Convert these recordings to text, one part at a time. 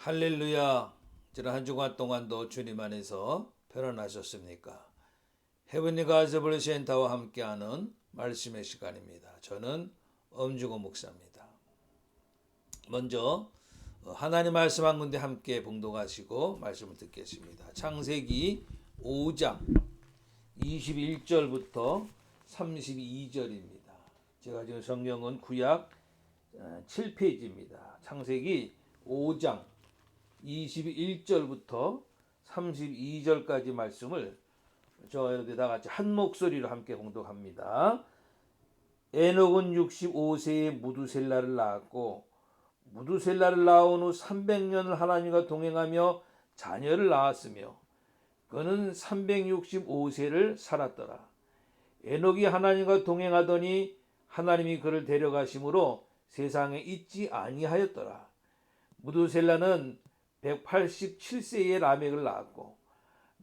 할렐루야. 지난 한 주간 동안도 주님 안에서 편안하셨습니까? 헤븐리 가즈블 센터와 함께하는 말씀의 시간입니다. 저는 엄주고 목사입니다. 먼저 하나님 말씀 한 군데 함께 봉독하시고 말씀을 듣겠습니다. 창세기 5장 21절부터 32절입니다. 제가 지금 성경은 구약 7페이지입니다. 창세기 5장 21절부터 32절까지 말씀을 저희들 다 같이 한 목소리로 함께 봉독합니다. 에녹은 65세에 무두셀라를 낳았고 무두셀라를 낳은 후 300년을 하나님과 동행하며 자녀를 낳았으며 그는 365세를 살았더라. 에녹이 하나님과 동행하더니 하나님이 그를 데려가심으로 세상에 있지 아니하였더라. 무두셀라는 187세에 라멕을 낳았고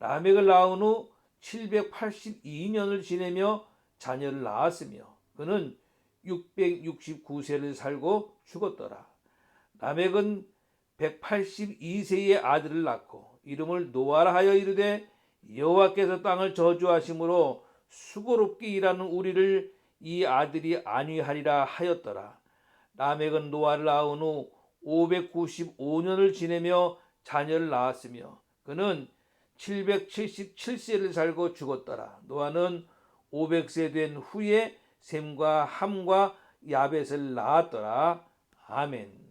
라멕을 낳은 후 782년을 지내며 자녀를 낳았으며 그는 669세를 살고 죽었더라. 라멕은 182세의 아들을 낳고 이름을 노아라 하여 이르되 여호와께서 땅을 저주하심으로 수고롭게 일하는 우리를 이 아들이 안위하리라 하였더라. 라멕은 노아를 낳은 후 595년을 지내며 자녀를 낳았으며 그는 777세를 살고 죽었더라. 노아는 500세 된 후에 셈과 함과 야벳을 낳았더라. 아멘.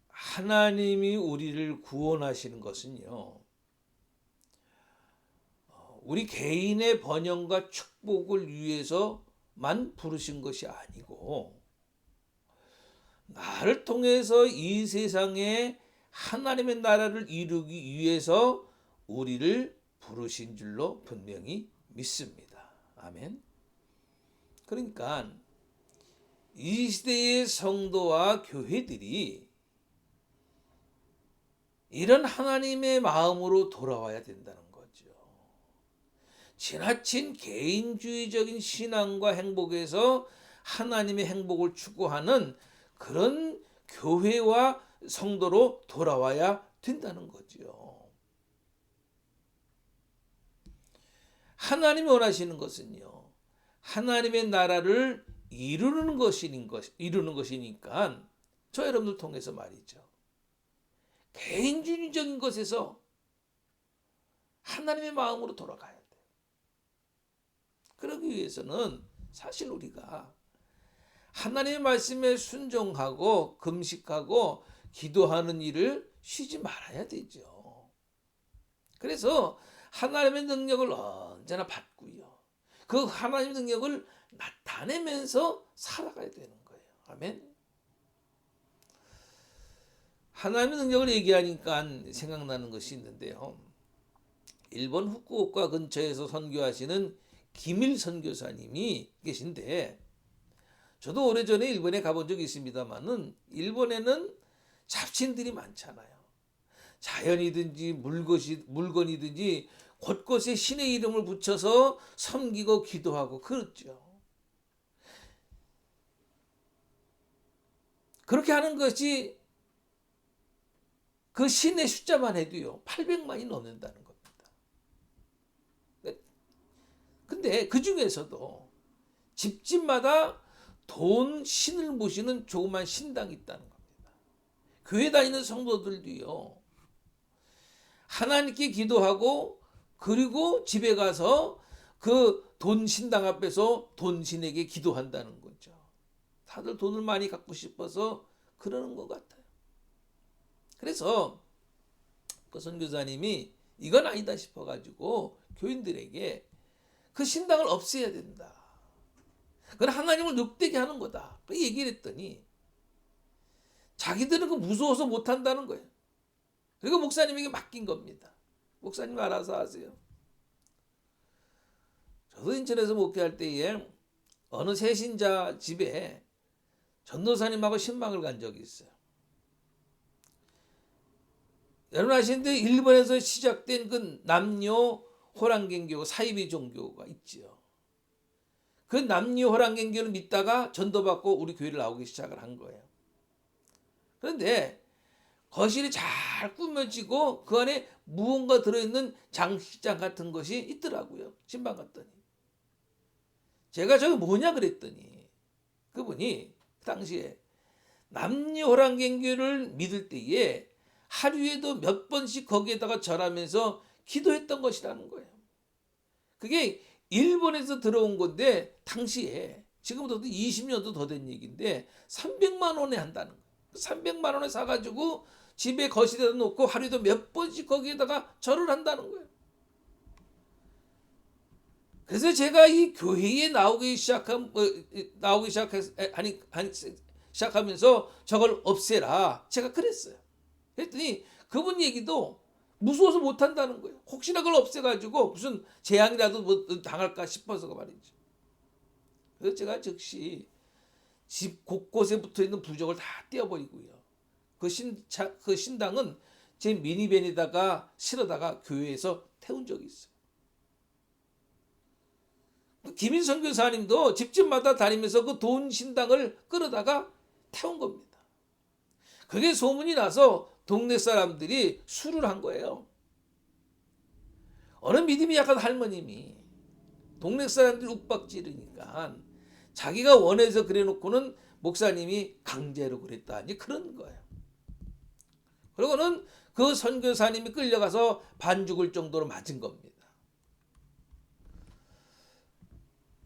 하나님이 우리를 구원하시는 것은요, 우리 개인의 번영과 축복을 위해서만 부르신 것이 아니고 나를 통해서 이 세상에 하나님의 나라를 이루기 위해서 우리를 부르신 줄로 분명히 믿습니다. 아멘. 그러니까 이 시대의 성도와 교회들이 이런 하나님의 마음으로 돌아와야 된다는 거죠. 지나친 개인주의적인 신앙과 행복에서 하나님의 행복을 추구하는 그런 교회와 성도로 돌아와야 된다는 거죠. 하나님이 원하시는 것은요, 하나님의 나라를 이루는 것이니까 저 여러분들 통해서 말이죠. 개인주의적인 것에서 하나님의 마음으로 돌아가야 돼요. 그러기 위해서는 사실 우리가 하나님의 말씀에 순종하고 금식하고 기도하는 일을 쉬지 말아야 되죠. 그래서 하나님의 능력을 언제나 받고요. 그 하나님의 능력을 나타내면서 살아가야 되는 거예요. 아멘. 하나님의 능력을 얘기하니까 생각나는 것이 있는데요. 일본 후쿠오카 근처에서 선교하시는 김일 선교사님이 계신데 저도 오래전에 일본에 가본 적이 있습니다만은 일본에는 잡신들이 많잖아요. 자연이든지 물건이든지 곳곳에 신의 이름을 붙여서 섬기고 기도하고 그렇죠. 그렇게 하는 것이 그 신의 숫자만 해도요 800만이 넘는다는 겁니다. 근데 그 중에서도 집집마다 신을 모시는 조그만 신당이 있다는 겁니다. 교회 다니는 성도들도요 하나님께 기도하고 그리고 집에 가서 그 돈 신당 앞에서 돈 신에게 기도한다는 거죠. 다들 돈을 많이 갖고 싶어서 그러는 것 같아요. 그래서 그 선교사님이 이건 아니다 싶어가지고 교인들에게 그 신당을 없애야 된다. 그건 하나님을 늑대게 하는 거다. 그 얘기를 했더니 자기들은 그 무서워서 못한다는 거예요. 그리고 목사님에게 맡긴 겁니다. 목사님 알아서 하세요. 저도 인천에서 목회할 때에 어느 새신자 집에 전도사님하고 신방을 간 적이 있어요. 여러분 아시는데 일본에서 시작된 그 남녀 호랑갱교 사이비 종교가 있지요. 그 남녀호랑경기를 믿다가 전도받고 우리 교회를 나오기 시작을 한 거예요. 그런데 거실이 잘 꾸며지고 그 안에 무언가 들어있는 장식장 같은 것이 있더라고요. 신방 갔더니. 제가 저게 뭐냐 그랬더니 그분이 그 당시에 남녀호랑경기를 믿을 때에 하루에도 몇 번씩 거기에다가 절하면서 기도했던 것이라는 거예요. 그게 일본에서 들어온 건데 당시에 지금부터 20년도 더 된 얘기인데 300만 원에 한다는 거예요. 300만 원에 사가지고 집에 거실에다 놓고 하루에도 몇 번씩 거기에다가 절을 한다는 거예요. 그래서 제가 이 교회에 시작하면서 저걸 없애라 제가 그랬어요. 그랬더니 그분 얘기도 무서워서 못 한다는 거예요. 혹시나 그걸 없애가지고 무슨 재앙이라도 뭐 당할까 싶어서가 말이죠. 그래서 제가 즉시 집 곳곳에 붙어있는 부적을 다 떼어버리고요. 그 신당은 제 미니밴에다가 실어다가 교회에서 태운 적이 있어요. 김인선 교사님도 집집마다 다니면서 그 돈 신당을 끌어다가 태운 겁니다. 그게 소문이 나서 동네 사람들이 술을 한 거예요. 어느 믿음이 약한 할머님이 동네 사람들이 욱박지르니까 자기가 원해서 그래놓고는 목사님이 강제로 그랬다. 이제 그런 거예요. 그러고는 그 선교사님이 끌려가서 반 죽을 정도로 맞은 겁니다.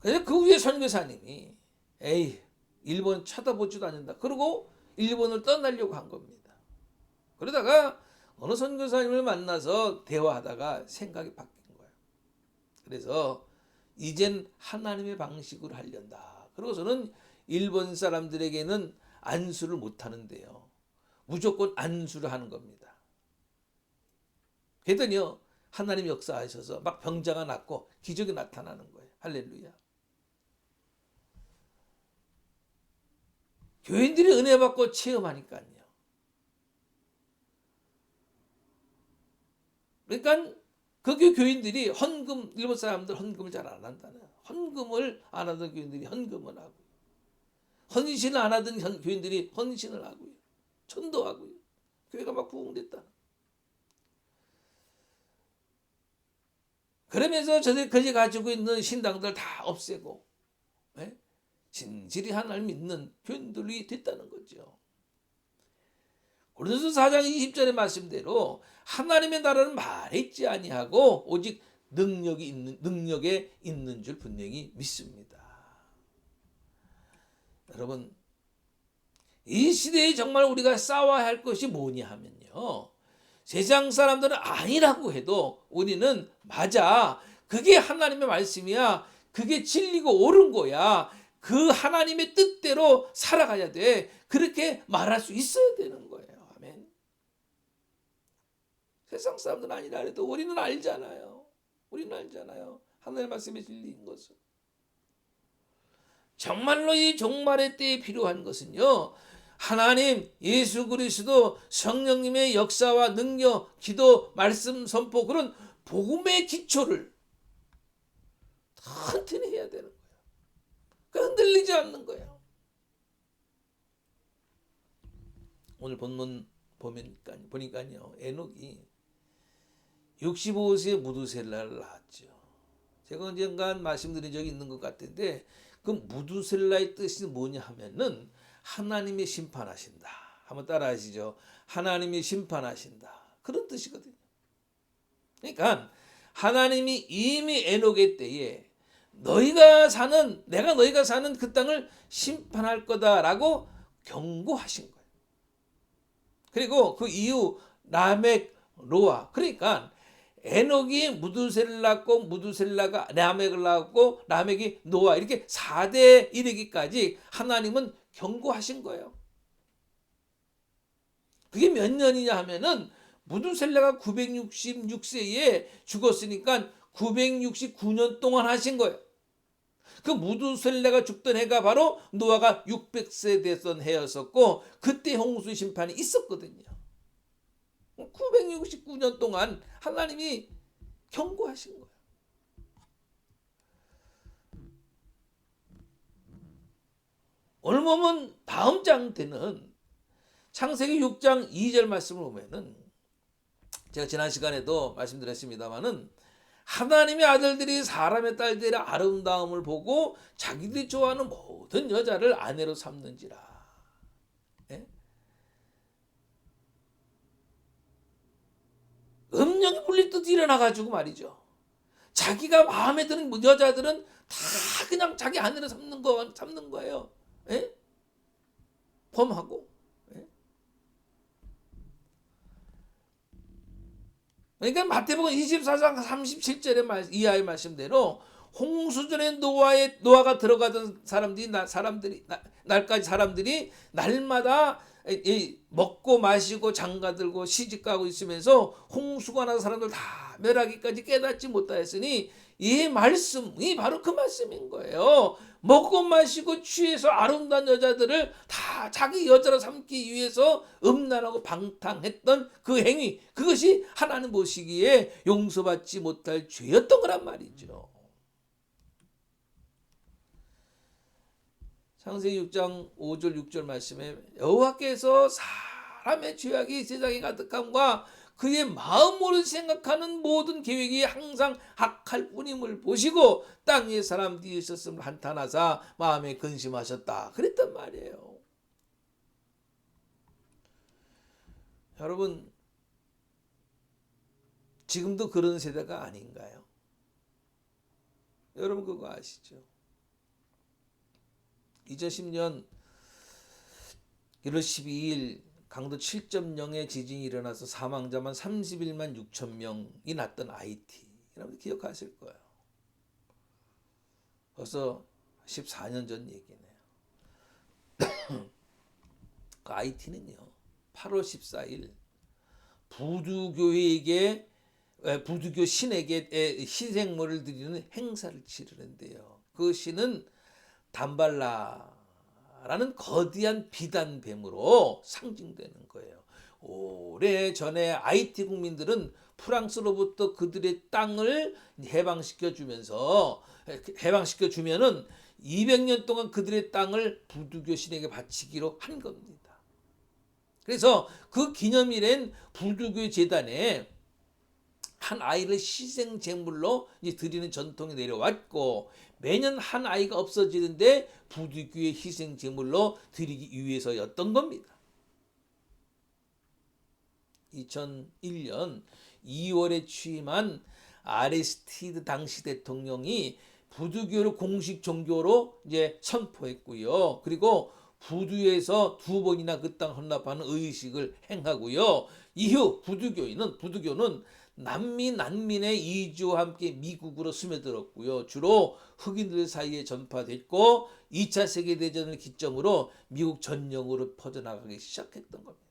그래서 그 후에 선교사님이 에이 일본 쳐다보지도 않는다. 그러고 일본을 떠나려고 한 겁니다. 그러다가 어느 선교사님을 만나서 대화하다가 생각이 바뀐 거예요. 그래서 이젠 하나님의 방식으로 하련다. 그러고서는 일본 사람들에게는 안수를 못 하는데요. 무조건 안수를 하는 겁니다. 그랬더니요. 하나님 역사하셔서 막 병자가 낫고 기적이 나타나는 거예요. 할렐루야. 교인들이 은혜 받고 체험하니까요. 그러니까 그 교인들이 헌금, 일본 사람들 헌금을 잘 안 한다는, 헌금을 안 하던 교인들이 헌금을 하고, 헌신을 안 하던 교인들이 헌신을 하고요. 전도하고요. 교회가 막 부흥됐다. 그러면서 저들까지 가지고 있는 신당들 다 없애고, 예? 진실이 하나님을 믿는 교인들이 됐다는 거죠. 고린도서 4장 20절의 말씀대로 하나님의 나라는 말에 있지 아니하고 오직 능력에 있는 줄 분명히 믿습니다. 여러분, 이 시대에 정말 우리가 싸워야 할 것이 뭐냐 하면요. 세상 사람들은 아니라고 해도 우리는 맞아. 그게 하나님의 말씀이야. 그게 진리고 옳은 거야. 그 하나님의 뜻대로 살아가야 돼. 그렇게 말할 수 있어야 되는 거예요. 아멘. 세상 사람들은 아니라 해도 우리는 알잖아요. 우리는 알잖아요. 하나님의 말씀의 진리인 것을. 정말로 이 종말의 때에 필요한 것은요. 하나님, 예수 그리스도, 성령님의 역사와 능력, 기도, 말씀, 선포 그런 복음의 기초를 튼튼히 해야 되는 거예요. 흔들리지 않는 거예요. 오늘 본문 보니까요. 에녹이 65세에 무두셀라를 낳았죠. 제가 언젠간 말씀드린 적이 있는 것 같은데 그 무두셀라의 뜻이 뭐냐 하면은 하나님의 심판하신다. 한번 따라 하시죠. 하나님이 심판하신다. 그런 뜻이거든요. 그러니까 하나님이 이미 에녹의 때에 내가 너희가 사는 그 땅을 심판할 거다라고 경고하신 거예요. 그리고 그 이후 라멕, 노아. 그러니까 에녹이 무두셀을 낳고 무두셀라가 라멕을 낳고 라멕이 노아 이렇게 4대 이르기까지 하나님은 경고하신 거예요. 그게 몇 년이냐 하면은 무두셀라가 966세에 죽었으니까 969년 동안 하신 거예요. 그 무두셀라가 죽던 해가 바로 노아가 600세 됐던 해였었고 그때 홍수 심판이 있었거든요. 969년 동안 하나님이 경고하신 거예요. 오늘 보면 다음 장 때는 창세기 6장 2절 말씀을 보면은 제가 지난 시간에도 말씀드렸습니다마는 하나님의 아들들이 사람의 딸들의 아름다움을 보고 자기들이 좋아하는 모든 여자를 아내로 삼는지라. 예? 음령이 물리듯 일어나가지고 말이죠. 자기가 마음에 드는 여자들은 다 그냥 자기 아내로 삼는 거예요. 예? 범하고. 예? 그러니까 마태복음 24장 37절의 이하의 말씀대로 홍수전에 노아가 들어가던 날까지 사람들이 날마다 먹고 마시고 장가들고 시집가고 있으면서 홍수가 나서 사람들 다 멸하기까지 깨닫지 못하였으니 이 말씀이 바로 그 말씀인 거예요. 먹고 마시고 취해서 아름다운 여자들을 다 자기 여자로 삼기 위해서 음란하고 방탕했던 그 행위, 그것이 하나님 보시기에 용서받지 못할 죄였던 거란 말이죠. 창세기 6장 5절 6절 말씀에 여호와께서 사람의 죄악이 세상에 가득함과 그의 마음으로 생각하는 모든 계획이 항상 악할 뿐임을 보시고 땅 위에 사람들이 있었음을 한탄하사 마음에 근심하셨다. 그랬단 말이에요. 여러분, 지금도 그런 세대가 아닌가요? 여러분 그거 아시죠? 2010년 1월 12일 강도 7.0의 지진이 일어나서 사망자만 31만 6천 명이 났던 아이티. 여러분 기억하실 거예요. 벌써 14년 전 얘기네요. 그 아이티는요. 8월 14일 부두교 신에게 희생물을 드리는 행사를 치르는데요. 그 신은 담발라라는 거대한 비단뱀으로 상징되는 거예요. 오래전에 아이티 국민들은 프랑스로부터 그들의 땅을 해방시켜 주면은 200년 동안 그들의 땅을 부두교 신에게 바치기로 한 겁니다. 그래서 그 기념일엔 부두교 재단에 한 아이를 희생 제물로 드리는 전통이 내려왔고, 매년 한 아이가 없어지는데 부두교의 희생 제물로 드리기 위해서였던 겁니다. 2001년 2월에 취임한 아레스티드 당시 대통령이 부두교를 공식 종교로 선포했고요. 그리고 부두에서 2번이나 그 땅 헌납하는 의식을 행하고요. 이후 부두교는 난민의 이주와 함께 미국으로 스며들었고요. 주로 흑인들 사이에 전파됐고 2차 세계대전을 기점으로 미국 전역으로 퍼져나가기 시작했던 겁니다.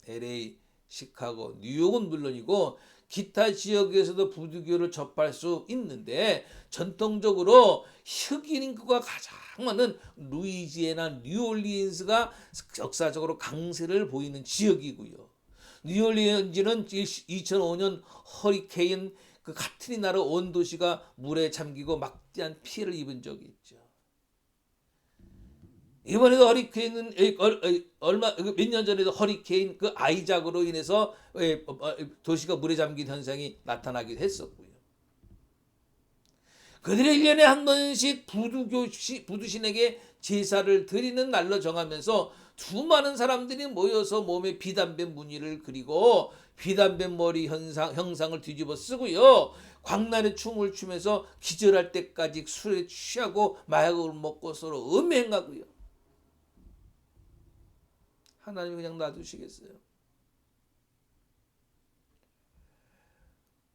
LA, 시카고, 뉴욕은 물론이고 기타 지역에서도 부두교를 접할 수 있는데 전통적으로 흑인 인구가 가장 많은 루이지애나 뉴올리언스가 역사적으로 강세를 보이는 지역이고요. 뉴올리언즈는 2005년 허리케인 카트리나로 온 도시가 물에 잠기고 막대한 피해를 입은 적이 있죠. 이번에도 허리케인은 몇 년 전에도 허리케인 아이작으로 인해서 도시가 물에 잠긴 현상이 나타나기도 했었고요. 그들의 1년에 한 번씩 부두신에게 제사를 드리는 날로 정하면서 수많은 사람들이 모여서 몸에 비단뱀 무늬를 그리고 비단뱀 머리 형상을 뒤집어 쓰고요. 광란의 춤을 추면서 기절할 때까지 술에 취하고 마약을 먹고 서로 음행하고요. 하나님이 그냥 놔두시겠어요?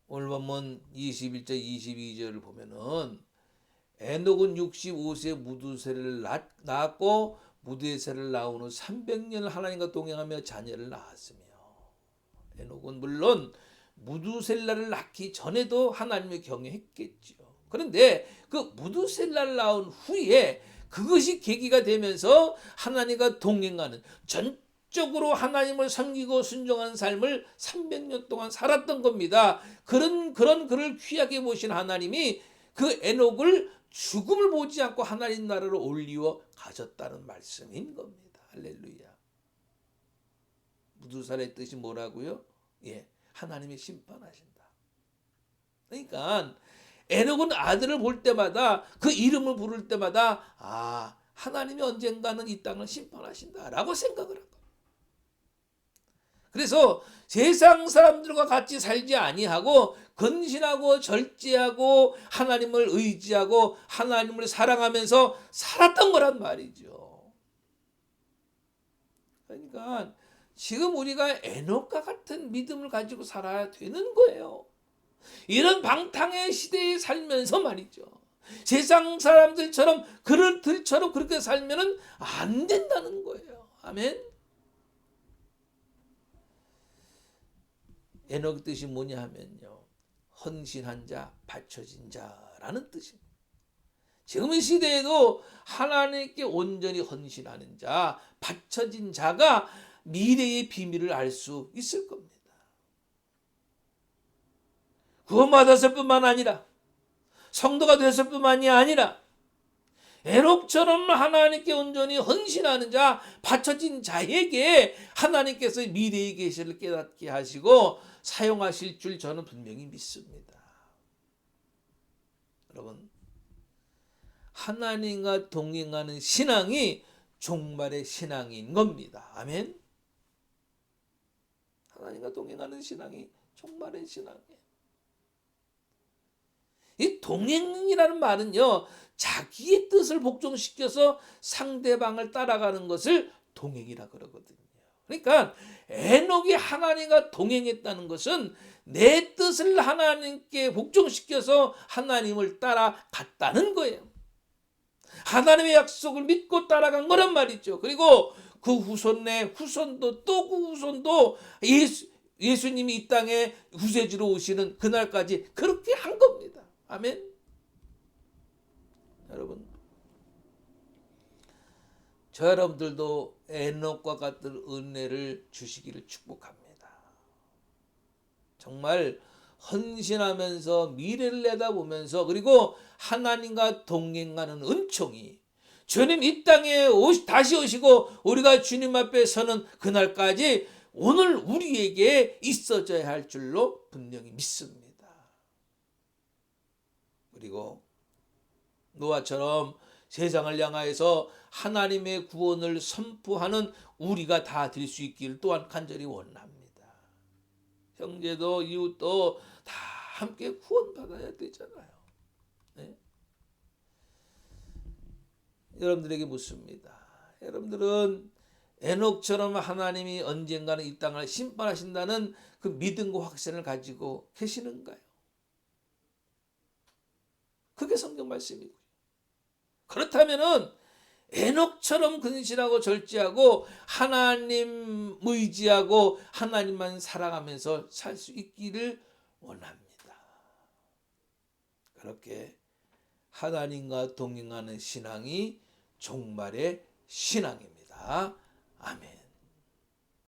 오늘 본문 21절 22절을 보면은 에녹은 65세 무두세를 낳았고 무두세를 낳은 후 300년 하나님과 동행하며 자녀를 낳았으며, 에녹은 물론 무두셀라를 낳기 전에도 하나님을 경외했겠죠. 그런데 그 무두셀라를 낳은 후에 그것이 계기가 되면서 하나님과 동행하는, 전적으로 하나님을 섬기고 순종하는 삶을 300년 동안 살았던 겁니다. 그런 그를 귀하게 보신 하나님이 그 에녹을 죽음을 보지 않고 하나님 나라를 올리워 가졌다는 말씀인 겁니다. 할렐루야. 무두살의 뜻이 뭐라고요? 예, 하나님이 심판하신다. 그러니까 에녹은 아들을 볼 때마다 그 이름을 부를 때마다 하나님이 언젠가는 이 땅을 심판하신다라고 생각을 한 거예요. 그래서 세상 사람들과 같이 살지 아니하고 근신하고 절제하고 하나님을 의지하고 하나님을 사랑하면서 살았던 거란 말이죠. 그러니까 지금 우리가 에녹과 같은 믿음을 가지고 살아야 되는 거예요. 이런 방탕의 시대에 살면서 말이죠. 세상 사람들처럼 그들처럼 그렇게 살면은 안 된다는 거예요. 아멘. 에녹 뜻이 뭐냐 하면요, 헌신한 자, 바쳐진 자라는 뜻입니다. 지금 이 시대에도 하나님께 온전히 헌신하는 자, 바쳐진 자가 미래의 비밀을 알 수 있을 겁니다. 구원받았을 뿐만 아니라 성도가 됐을 뿐만이 아니라 에녹처럼 하나님께 온전히 헌신하는 자, 바쳐진 자에게 하나님께서 미래의 계시를 깨닫게 하시고 사용하실 줄 저는 분명히 믿습니다. 여러분, 하나님과 동행하는 신앙이 종말의 신앙인 겁니다. 아멘. 하나님과 동행하는 신앙이 종말의 신앙이에요. 이 동행이라는 말은요, 자기의 뜻을 복종시켜서 상대방을 따라가는 것을 동행이라 그러거든요. 그러니까 에녹이 하나님과 동행했다는 것은 내 뜻을 하나님께 복종시켜서 하나님을 따라갔다는 거예요. 하나님의 약속을 믿고 따라간 거란 말이죠. 그리고 그 후손의 후손도 또 그 후손도 예수님이 이 땅에 구세주로 오시는 그날까지 그렇게 한 겁니다. 아멘. 여러분, 저 여러분들도 에녹과 같은 은혜를 주시기를 축복합니다. 정말 헌신하면서 미래를 내다보면서 그리고 하나님과 동행하는 은총이 주님 이 땅에 다시 오시고 우리가 주님 앞에 서는 그날까지 오늘 우리에게 있어져야 할 줄로 분명히 믿습니다. 그리고 노아처럼 세상을 향하여서 하나님의 구원을 선포하는 우리가 다 될 수 있기를 또한 간절히 원합니다. 형제도 이웃도 다 함께 구원받아야 되잖아요. 네? 여러분들에게 묻습니다. 여러분들은 에녹처럼 하나님이 언젠가는 이 땅을 심판하신다는 그 믿음과 확신을 가지고 계시는가요? 그게 성경 말씀이고요. 그렇다면은 에녹처럼 근신하고 절제하고 하나님 의지하고 하나님만 사랑하면서 살 수 있기를 원합니다. 그렇게 하나님과 동행하는 신앙이 종말의 신앙입니다. 아멘.